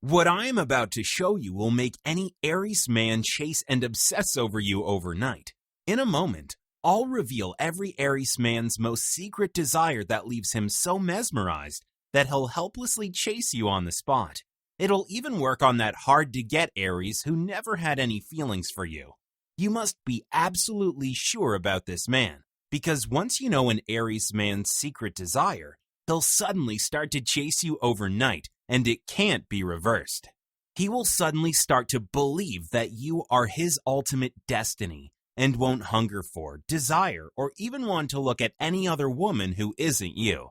What I am about to show you will make any Aries man chase and obsess over you overnight. In a moment, I'll reveal every Aries man's most secret desire that leaves him so mesmerized that he'll helplessly chase you on the spot. It'll even work on that hard-to-get Aries who never had any feelings for you. You must be absolutely sure about this man, because once you know an Aries man's secret desire, he'll suddenly start to chase you overnight, and it can't be reversed. He will suddenly start to believe that you are his ultimate destiny and won't hunger for, desire, or even want to look at any other woman who isn't you.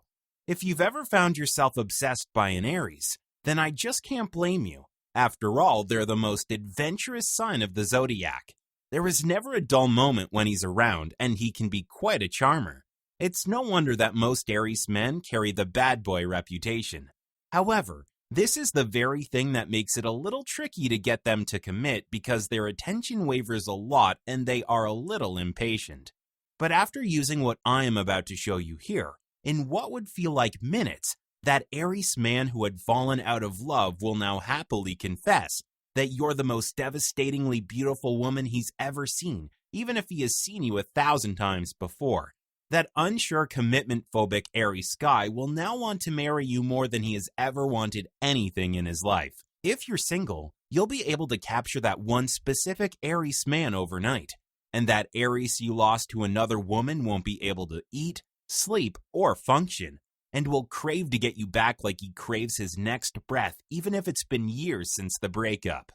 If you've ever found yourself obsessed by an Aries, then I just can't blame you. After all, they're the most adventurous sign of the Zodiac. There is never a dull moment when he's around, and he can be quite a charmer. It's no wonder that most Aries men carry the bad boy reputation. However, this is the very thing that makes it a little tricky to get them to commit because their attention wavers a lot and they are a little impatient. But after using what I am about to show you here, in what would feel like minutes, that Aries man who had fallen out of love will now happily confess that you're the most devastatingly beautiful woman he's ever seen, even if he has seen you 1,000 times before. That unsure commitment-phobic Aries guy will now want to marry you more than he has ever wanted anything in his life. If you're single, you'll be able to capture that one specific Aries man overnight, and that Aries you lost to another woman won't be able to eat, sleep, or function, and will crave to get you back like he craves his next breath, even if it's been years since the breakup.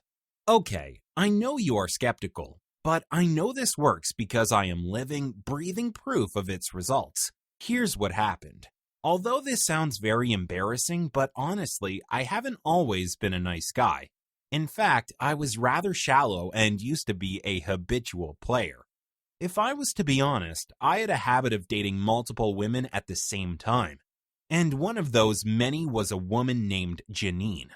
Okay, I know you are skeptical, but I know this works because I am living, breathing proof of its results. Here's what happened. Although this sounds very embarrassing, but honestly, I haven't always been a nice guy. In fact, I was rather shallow and used to be a habitual player. If I was to be honest, I had a habit of dating multiple women at the same time. And one of those many was a woman named Janine.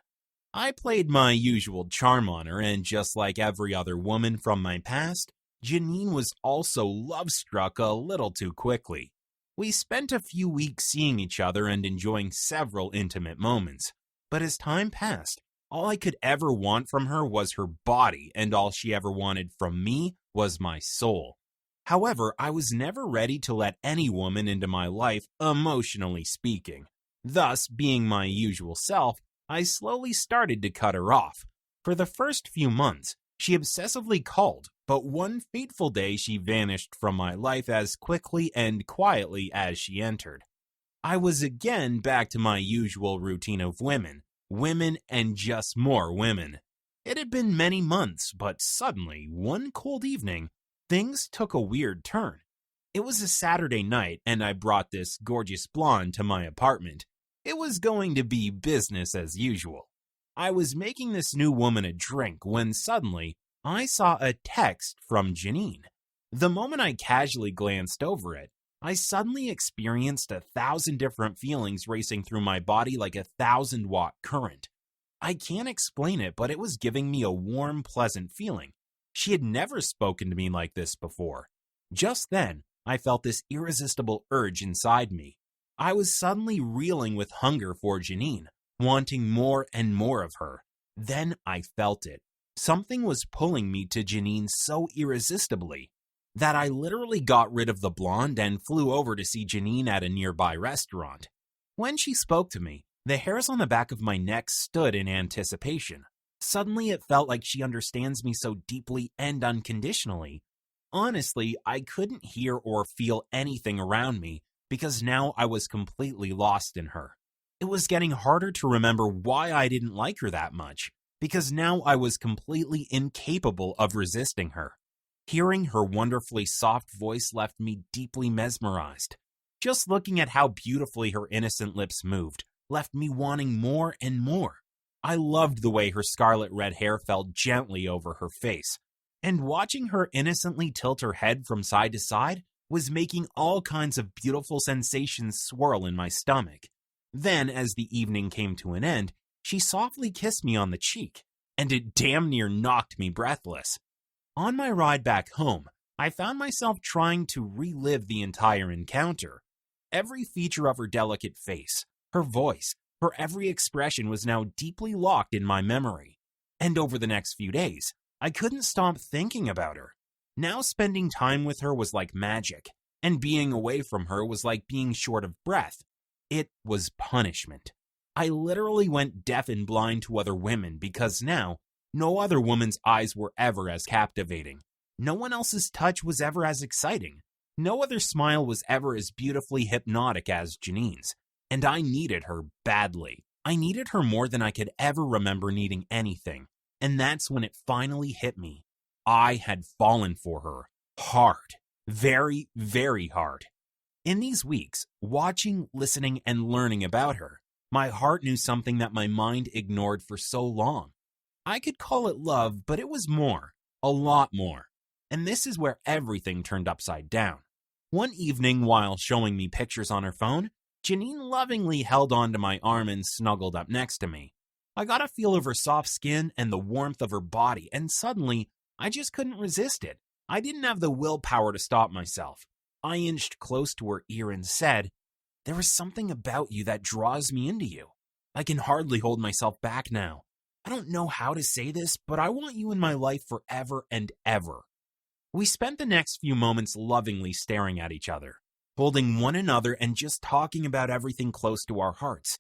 I played my usual charm on her, and just like every other woman from my past, Janine was also love-struck a little too quickly. We spent a few weeks seeing each other and enjoying several intimate moments, but as time passed, all I could ever want from her was her body, and all she ever wanted from me was my soul. However, I was never ready to let any woman into my life, emotionally speaking. Thus, being my usual self, I slowly started to cut her off. For the first few months, she obsessively called, but one fateful day she vanished from my life as quickly and quietly as she entered. I was again back to my usual routine of women and just more women. It had been many months, but suddenly, one cold evening, things took a weird turn. It was a Saturday night, and I brought this gorgeous blonde to my apartment. It was going to be business as usual. I was making this new woman a drink when suddenly I saw a text from Janine. The moment I casually glanced over it, I suddenly experienced 1,000 different feelings racing through my body like a 1,000-watt current. I can't explain it, but it was giving me a warm, pleasant feeling. She had never spoken to me like this before. Just then, I felt this irresistible urge inside me. I was suddenly reeling with hunger for Janine, wanting more and more of her. Then I felt it. Something was pulling me to Janine so irresistibly that I literally got rid of the blonde and flew over to see Janine at a nearby restaurant. When she spoke to me, the hairs on the back of my neck stood in anticipation. Suddenly it felt like she understands me so deeply and unconditionally. Honestly, I couldn't hear or feel anything around me, because now I was completely lost in her. It was getting harder to remember why I didn't like her that much, because now I was completely incapable of resisting her. Hearing her wonderfully soft voice left me deeply mesmerized. Just looking at how beautifully her innocent lips moved left me wanting more and more. I loved the way her scarlet red hair fell gently over her face, and watching her innocently tilt her head from side to side was making all kinds of beautiful sensations swirl in my stomach. Then, as the evening came to an end, she softly kissed me on the cheek, and it damn near knocked me breathless. On my ride back home, I found myself trying to relive the entire encounter. Every feature of her delicate face, her voice, Her every expression was now deeply locked in my memory. And over the next few days, I couldn't stop thinking about her. Now spending time with her was like magic, and being away from her was like being short of breath. It was punishment. I literally went deaf and blind to other women because now, no other woman's eyes were ever as captivating. No one else's touch was ever as exciting. No other smile was ever as beautifully hypnotic as Janine's. And I needed her badly. I needed her more than I could ever remember needing anything. And that's when it finally hit me. I had fallen for her. Hard. Very, very hard. In these weeks, watching, listening, and learning about her, my heart knew something that my mind ignored for so long. I could call it love, but it was more. A lot more. And this is where everything turned upside down. One evening, while showing me pictures on her phone, Janine lovingly held onto my arm and snuggled up next to me. I got a feel of her soft skin and the warmth of her body, and suddenly, I just couldn't resist it. I didn't have the willpower to stop myself. I inched close to her ear and said, "There is something about you that draws me into you. I can hardly hold myself back now. I don't know how to say this, but I want you in my life forever and ever." We spent the next few moments lovingly staring at each other, holding one another and just talking about everything close to our hearts.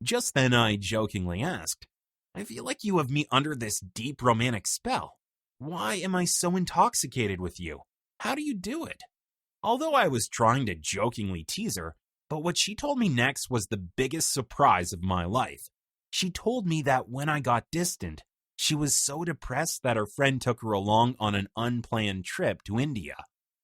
Just then I jokingly asked, "I feel like you have me under this deep romantic spell. Why am I so intoxicated with you? How do you do it?" Although I was trying to jokingly tease her, but what she told me next was the biggest surprise of my life. She told me that when I got distant, she was so depressed that her friend took her along on an unplanned trip to India.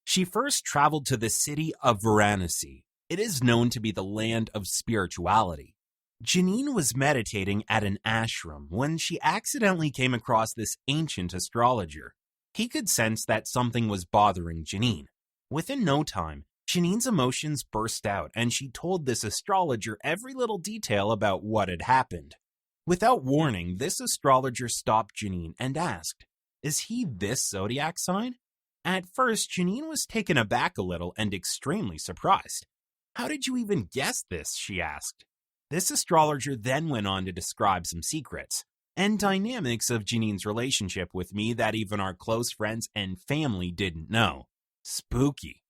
She first traveled to the city of Varanasi. It is known to be the land of spirituality. Janine was meditating at an ashram when she accidentally came across this ancient astrologer. He could sense that something was bothering Janine. Within no time, Janine's emotions burst out and she told this astrologer every little detail about what had happened. Without warning, this astrologer stopped Janine and asked, "Is he this zodiac sign?" At first, Janine was taken aback a little and extremely surprised. "How did you even guess this?" she asked. This astrologer then went on to describe some secrets and dynamics of Janine's relationship with me that even our close friends and family didn't know. Spooky.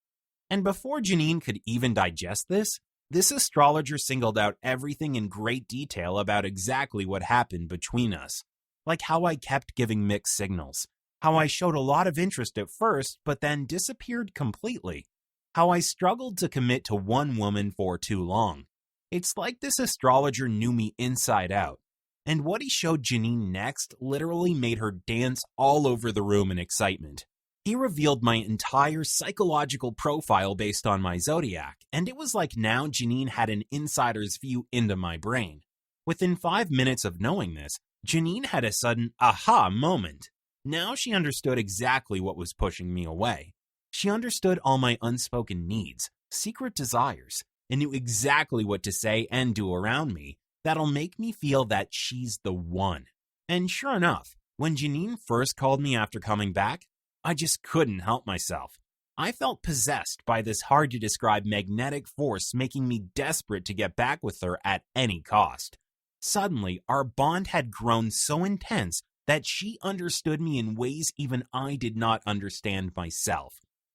And before Janine could even digest this astrologer singled out everything in great detail about exactly what happened between us. Like how I kept giving mixed signals, how I showed a lot of interest at first but then disappeared completely, how I struggled to commit to one woman for too long. It's like this astrologer knew me inside out, and what he showed Janine next literally made her dance all over the room in excitement. He revealed my entire psychological profile based on my zodiac, and it was like now Janine had an insider's view into my brain. Within 5 minutes of knowing this, Janine had a sudden aha moment. Now she understood exactly what was pushing me away. She understood all my unspoken needs, secret desires, and knew exactly what to say and do around me that'll make me feel that she's the one. And sure enough, when Janine first called me after coming back, I just couldn't help myself. I felt possessed by this hard-to-describe magnetic force making me desperate to get back with her at any cost. Suddenly, our bond had grown so intense that she understood me in ways even I did not understand myself.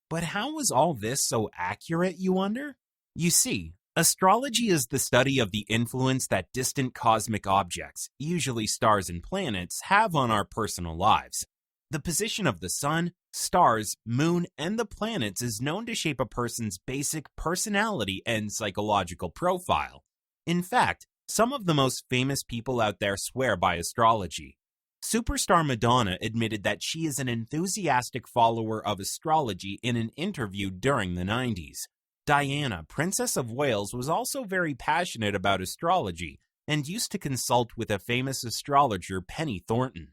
But how was all this so accurate, you wonder? You see, astrology is the study of the influence that distant cosmic objects, usually stars and planets, have on our personal lives. The position of the sun, stars, moon, and the planets is known to shape a person's basic personality and psychological profile. In fact, some of the most famous people out there swear by astrology. Superstar Madonna admitted that she is an enthusiastic follower of astrology in an interview during the 90s. Diana, Princess of Wales, was also very passionate about astrology and used to consult with a famous astrologer, Penny Thornton.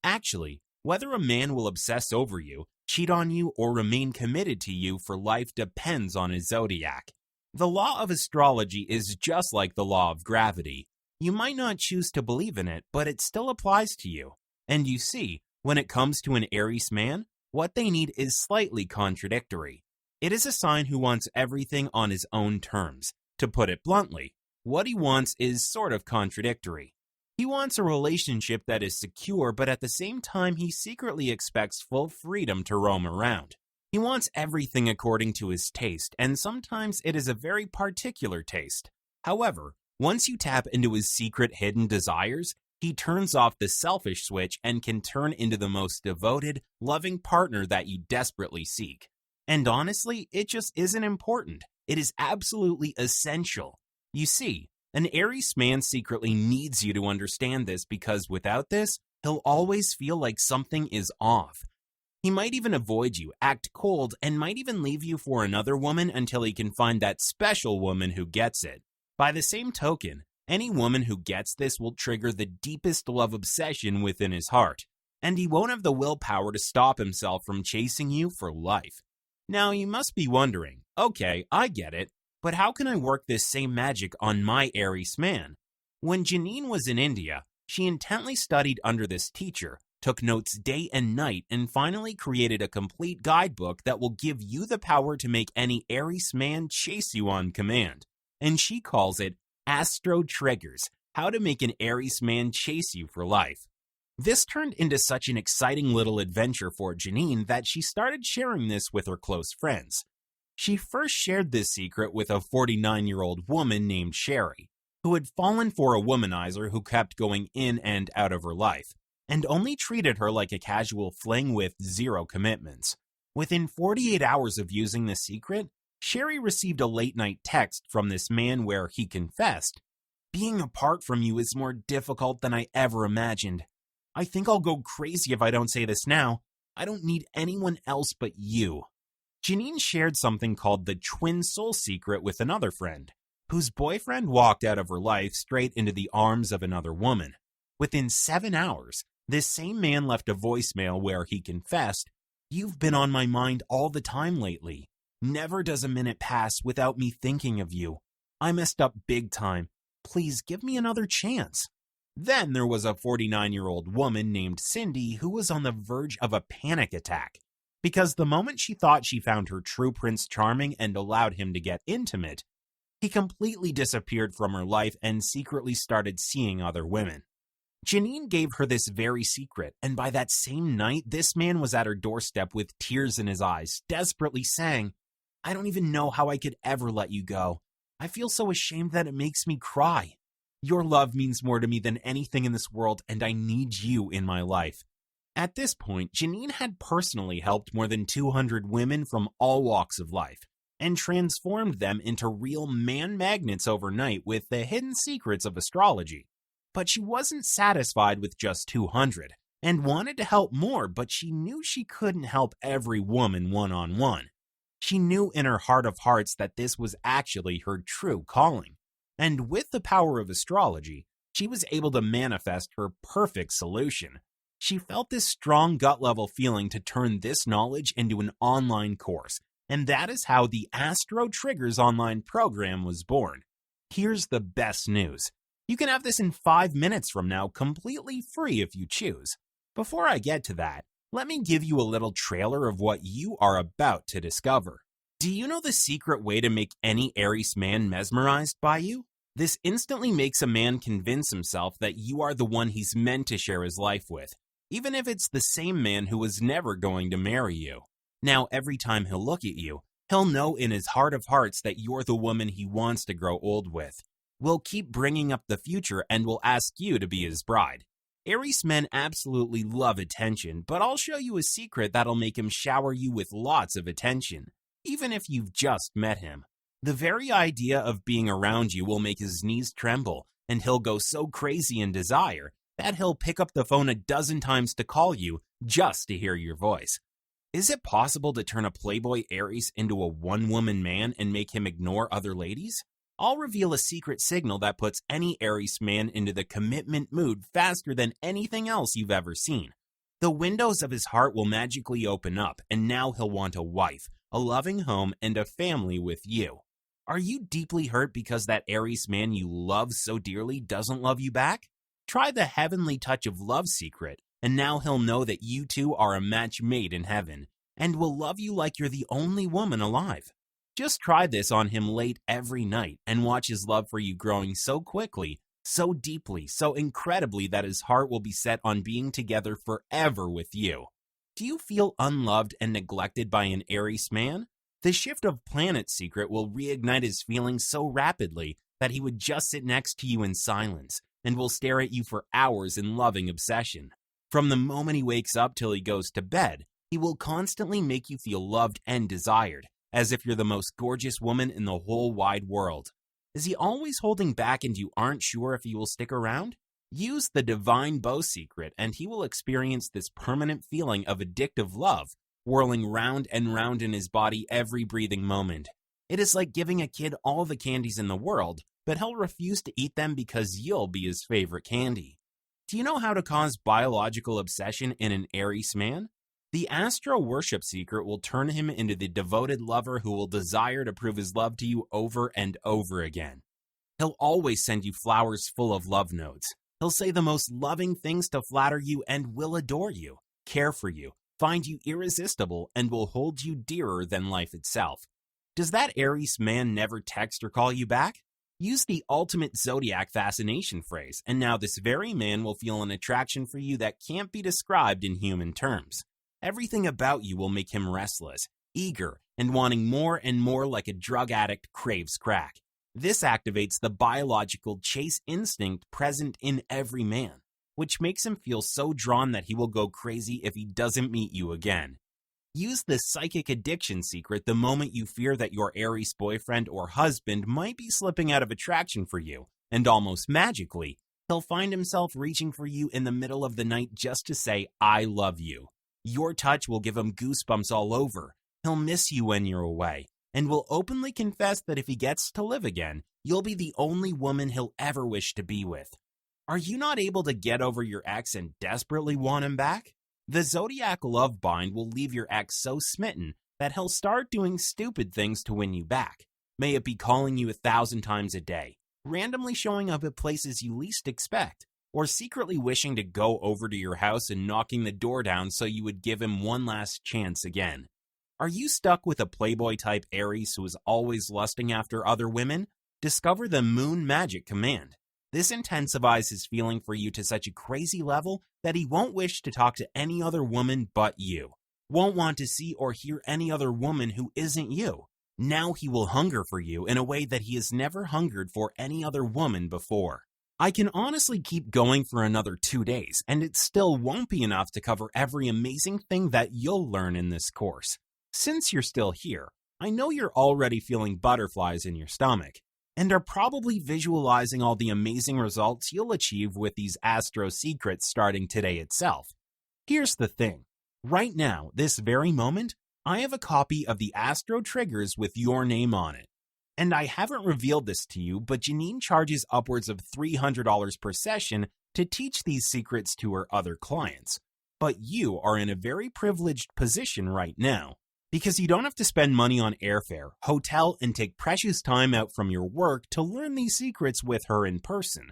Actually, whether a man will obsess over you, cheat on you, or remain committed to you for life depends on his zodiac. The law of astrology is just like the law of gravity. You might not choose to believe in it, but it still applies to you. And you see, when it comes to an Aries man, what they need is slightly contradictory. It is a sign who wants everything on his own terms. To put it bluntly, What he wants is sort of contradictory. He wants a relationship that is secure, but at the same time, he secretly expects full freedom to roam around. He wants everything according to his taste, and sometimes it is a very particular taste. However, once you tap into his secret hidden desires, he turns off the selfish switch and can turn into the most devoted, loving partner that you desperately seek. And honestly, it just isn't important. It is absolutely essential. You see, an Aries man secretly needs you to understand this because without this, he'll always feel like something is off. He might even avoid you, act cold, and might even leave you for another woman until he can find that special woman who gets it. By the same token, any woman who gets this will trigger the deepest love obsession within his heart, and he won't have the willpower to stop himself from chasing you for life. Now, you must be wondering, okay, I get it, but how can I work this same magic on my Aries man? When Janine was in India, she intently studied under this teacher, took notes day and night, and finally created a complete guidebook that will give you the power to make any Aries man chase you on command. And she calls it Astro Triggers, how to make an Aries man chase you for life. This turned into such an exciting little adventure for Janine that she started sharing this with her close friends. She first shared this secret with a 49-year-old woman named Sherry, who had fallen for a womanizer who kept going in and out of her life, and only treated her like a casual fling with zero commitments. Within 48 hours of using the secret, Sherry received a late-night text from this man where he confessed, "Being apart from you is more difficult than I ever imagined. I think I'll go crazy if I don't say this now. I don't need anyone else but you." Janine shared something called the twin soul secret with another friend, whose boyfriend walked out of her life straight into the arms of another woman. Within 7 hours, this same man left a voicemail where he confessed, "You've been on my mind all the time lately. Never does a minute pass without me thinking of you. I messed up big time. Please give me another chance." Then there was a 49-year-old woman named Cindy who was on the verge of a panic attack, because the moment she thought she found her true Prince Charming and allowed him to get intimate, he completely disappeared from her life and secretly started seeing other women. Janine gave her this very secret, and by that same night, this man was at her doorstep with tears in his eyes, desperately saying, "I don't even know how I could ever let you go. I feel so ashamed that it makes me cry. Your love means more to me than anything in this world, and I need you in my life." At this point, Janine had personally helped more than 200 women from all walks of life, and transformed them into real man magnets overnight with the hidden secrets of astrology. But she wasn't satisfied with just 200, and wanted to help more, but she knew she couldn't help every woman one-on-one. She knew in her heart of hearts that this was actually her true calling. And with the power of astrology, she was able to manifest her perfect solution. She felt this strong gut-level feeling to turn this knowledge into an online course, and that is how the Astro Triggers online program was born. Here's the best news. You can have this in 5 minutes from now, completely free if you choose. Before I get to that, let me give you a little trailer of what you are about to discover. Do you know the secret way to make any Aries man mesmerized by you? This instantly makes a man convince himself that you are the one he's meant to share his life with, even if it's the same man who was never going to marry you. Now, every time he'll look at you, he'll know in his heart of hearts that you're the woman he wants to grow old with. Will keep bringing up the future and will ask you to be his bride. Aries men absolutely love attention, but I'll show you a secret that'll make him shower you with lots of attention, even if you've just met him. The very idea of being around you will make his knees tremble, and he'll go so crazy in desire that he'll pick up the phone a dozen times to call you just to hear your voice. Is it possible to turn a Playboy Aries into a one-woman man and make him ignore other ladies? I'll reveal a secret signal that puts any Aries man into the commitment mood faster than anything else you've ever seen. The windows of his heart will magically open up, and now he'll want a wife, a loving home, and a family with you. Are you deeply hurt because that Aries man you love so dearly doesn't love you back? Try the heavenly touch of love secret, and now he'll know that you two are a match made in heaven, and will love you like you're the only woman alive. Just try this on him late every night and watch his love for you growing so quickly, so deeply, so incredibly that his heart will be set on being together forever with you. Do you feel unloved and neglected by an Aries man? The shift of planet secret will reignite his feelings so rapidly that he would just sit next to you in silence and will stare at you for hours in loving obsession. From the moment he wakes up till he goes to bed, he will constantly make you feel loved and desired, as if you're the most gorgeous woman in the whole wide world. Is he always holding back and you aren't sure if he will stick around? Use the divine bow secret and he will experience this permanent feeling of addictive love, whirling round and round in his body every breathing moment. It is like giving a kid all the candies in the world, but he'll refuse to eat them because you'll be his favorite candy. Do you know how to cause biological obsession in an Aries man? The astro worship secret will turn him into the devoted lover who will desire to prove his love to you over and over again. He'll always send you flowers full of love notes. He'll say the most loving things to flatter you and will adore you, care for you, find you irresistible, and will hold you dearer than life itself. Does that Aries man never text or call you back? Use the ultimate Zodiac fascination phrase, and now this very man will feel an attraction for you that can't be described in human terms. Everything about you will make him restless, eager, and wanting more and more like a drug addict craves crack. This activates the biological chase instinct present in every man, which makes him feel so drawn that he will go crazy if he doesn't meet you again. Use the psychic addiction secret the moment you fear that your Aries boyfriend or husband might be slipping out of attraction for you, and almost magically, he'll find himself reaching for you in the middle of the night just to say, "I love you." Your touch will give him goosebumps all over. He'll miss you when you're away, and will openly confess that if he gets to live again, you'll be the only woman he'll ever wish to be with. Are you not able to get over your ex and desperately want him back? The Zodiac love bind will leave your ex so smitten that he'll start doing stupid things to win you back. May it be calling you 1,000 times a day, randomly showing up at places you least expect, or secretly wishing to go over to your house and knocking the door down so you would give him one last chance again. Are you stuck with a playboy-type Aries who is always lusting after other women? Discover the Moon Magic Command. This intensifies his feeling for you to such a crazy level that he won't wish to talk to any other woman but you. Won't want to see or hear any other woman who isn't you. Now he will hunger for you in a way that he has never hungered for any other woman before. I can honestly keep going for another 2 days, and it still won't be enough to cover every amazing thing that you'll learn in this course. Since you're still here, I know you're already feeling butterflies in your stomach, and are probably visualizing all the amazing results you'll achieve with these astro secrets starting today itself. Here's the thing. Right now, this very moment, I have a copy of the Astro Triggers with your name on it. And I haven't revealed this to you, but Janine charges upwards of $300 per session to teach these secrets to her other clients. But you are in a very privileged position right now, because you don't have to spend money on airfare, hotel, and take precious time out from your work to learn these secrets with her in person.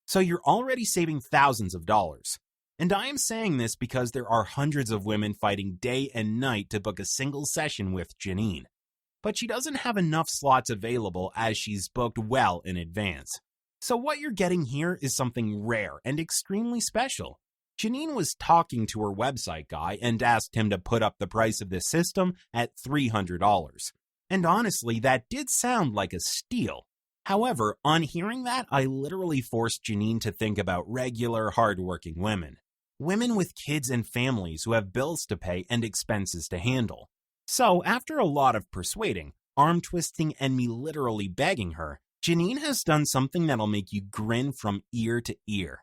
So you're already saving thousands of dollars. And I am saying this because there are hundreds of women fighting day and night to book a single session with Janine. But she doesn't have enough slots available as she's booked well in advance. So what you're getting here is something rare and extremely special. Janine was talking to her website guy and asked him to put up the price of this system at $300. And honestly, that did sound like a steal. However, on hearing that, I literally forced Janine to think about regular, hardworking women. Women with kids and families who have bills to pay and expenses to handle. So, after a lot of persuading, arm twisting, and me literally begging her, Janine has done something that'll make you grin from ear to ear.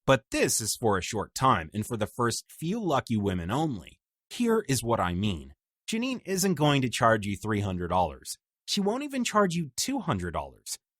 But this is for a short time and for the first few lucky women only. Here is what I mean. Janine isn't going to charge you $300. She won't even charge you $200.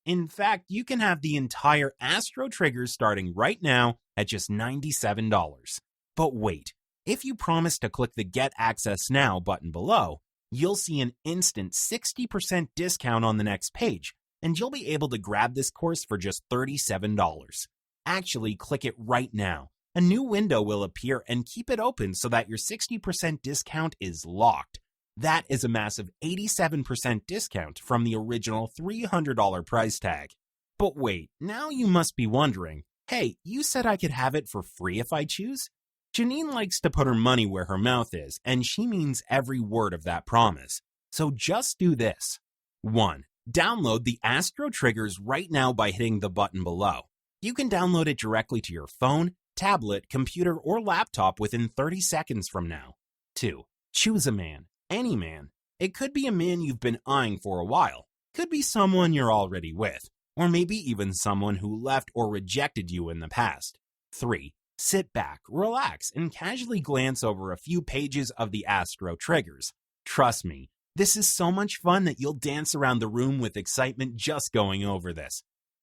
In fact, you can have the entire Astro Triggers starting right now at just $97. But wait. If you promise to click the Get Access Now button below, you'll see an instant 60% discount on the next page, and you'll be able to grab this course for just $37. Actually, click it right now. A new window will appear and keep it open so that your 60% discount is locked. That is a massive 87% discount from the original $300 price tag. But wait, now you must be wondering, hey, you said I could have it for free if I choose? Janine likes to put her money where her mouth is, and she means every word of that promise. So just do this. 1. Download the Astro Triggers right now by hitting the button below. You can download it directly to your phone, tablet, computer, or laptop within 30 seconds from now. 2. Choose a man, any man. It could be a man you've been eyeing for a while, could be someone you're already with, or maybe even someone who left or rejected you in the past. 3. Sit back, relax, and casually glance over a few pages of the Astro Triggers. Trust me, this is so much fun that you'll dance around the room with excitement just going over this.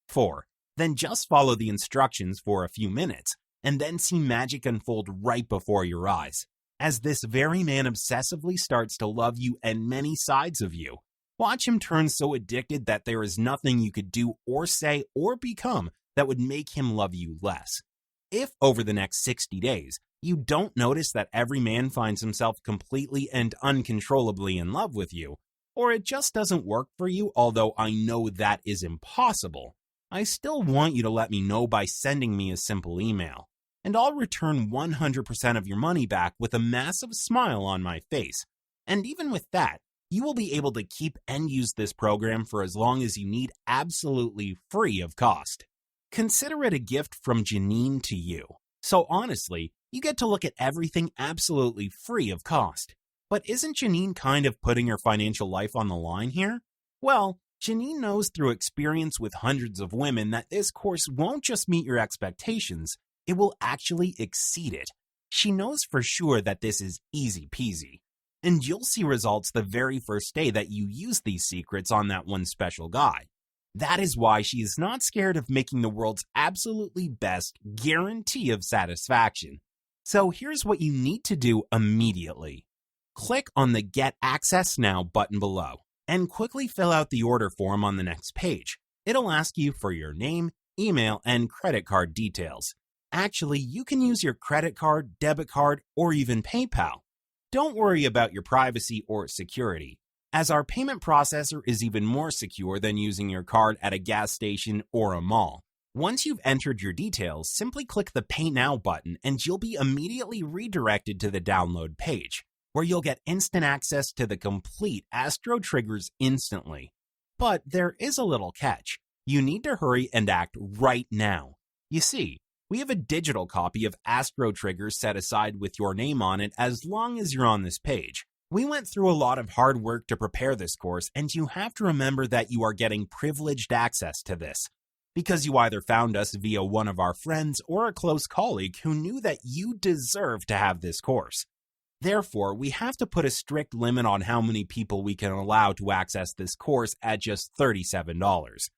4. Then just follow the instructions for a few minutes, and then see magic unfold right before your eyes, as this very man obsessively starts to love you and many sides of you. Watch him turn so addicted that there is nothing you could do or say or become that would make him love you less. If over the next 60 days, you don't notice that every man finds himself completely and uncontrollably in love with you, or it just doesn't work for you, although I know that is impossible, I still want you to let me know by sending me a simple email, and I'll return 100% of your money back with a massive smile on my face. And even with that, you will be able to keep and use this program for as long as you need, absolutely free of cost. Consider it a gift from Janine to you. So honestly, you get to look at everything absolutely free of cost. But isn't Janine kind of putting her financial life on the line here? Well, Janine knows through experience with hundreds of women that this course won't just meet your expectations, it will actually exceed it. She knows for sure that this is easy peasy. And you'll see results the very first day that you use these secrets on that one special guy. That is why she is not scared of making the world's absolutely best guarantee of satisfaction. So here's what you need to do immediately. Click on the Get Access Now button below and quickly fill out the order form on the next page. It'll ask you for your name, email, and credit card details. Actually, you can use your credit card, debit card, or even PayPal. Don't worry about your privacy or security, as our payment processor is even more secure than using your card at a gas station or a mall. Once you've entered your details, simply click the Pay Now button and you'll be immediately redirected to the download page, where you'll get instant access to the complete Astro Triggers instantly. But there is a little catch. You need to hurry and act right now. You see, we have a digital copy of Astro Triggers set aside with your name on it as long as you're on this page. We went through a lot of hard work to prepare this course, and you have to remember that you are getting privileged access to this, because you either found us via one of our friends or a close colleague who knew that you deserve to have this course. Therefore, we have to put a strict limit on how many people we can allow to access this course at just $37.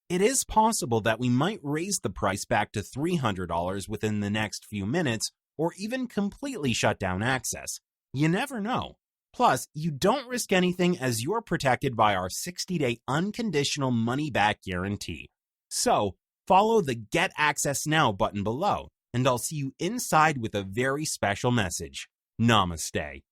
It is possible that we might raise the price back to $300 within the next few minutes, or even completely shut down access. You never know. Plus, you don't risk anything as you're protected by our 60-day unconditional money-back guarantee. So, follow the Get Access Now button below, and I'll see you inside with a very special message. Namaste.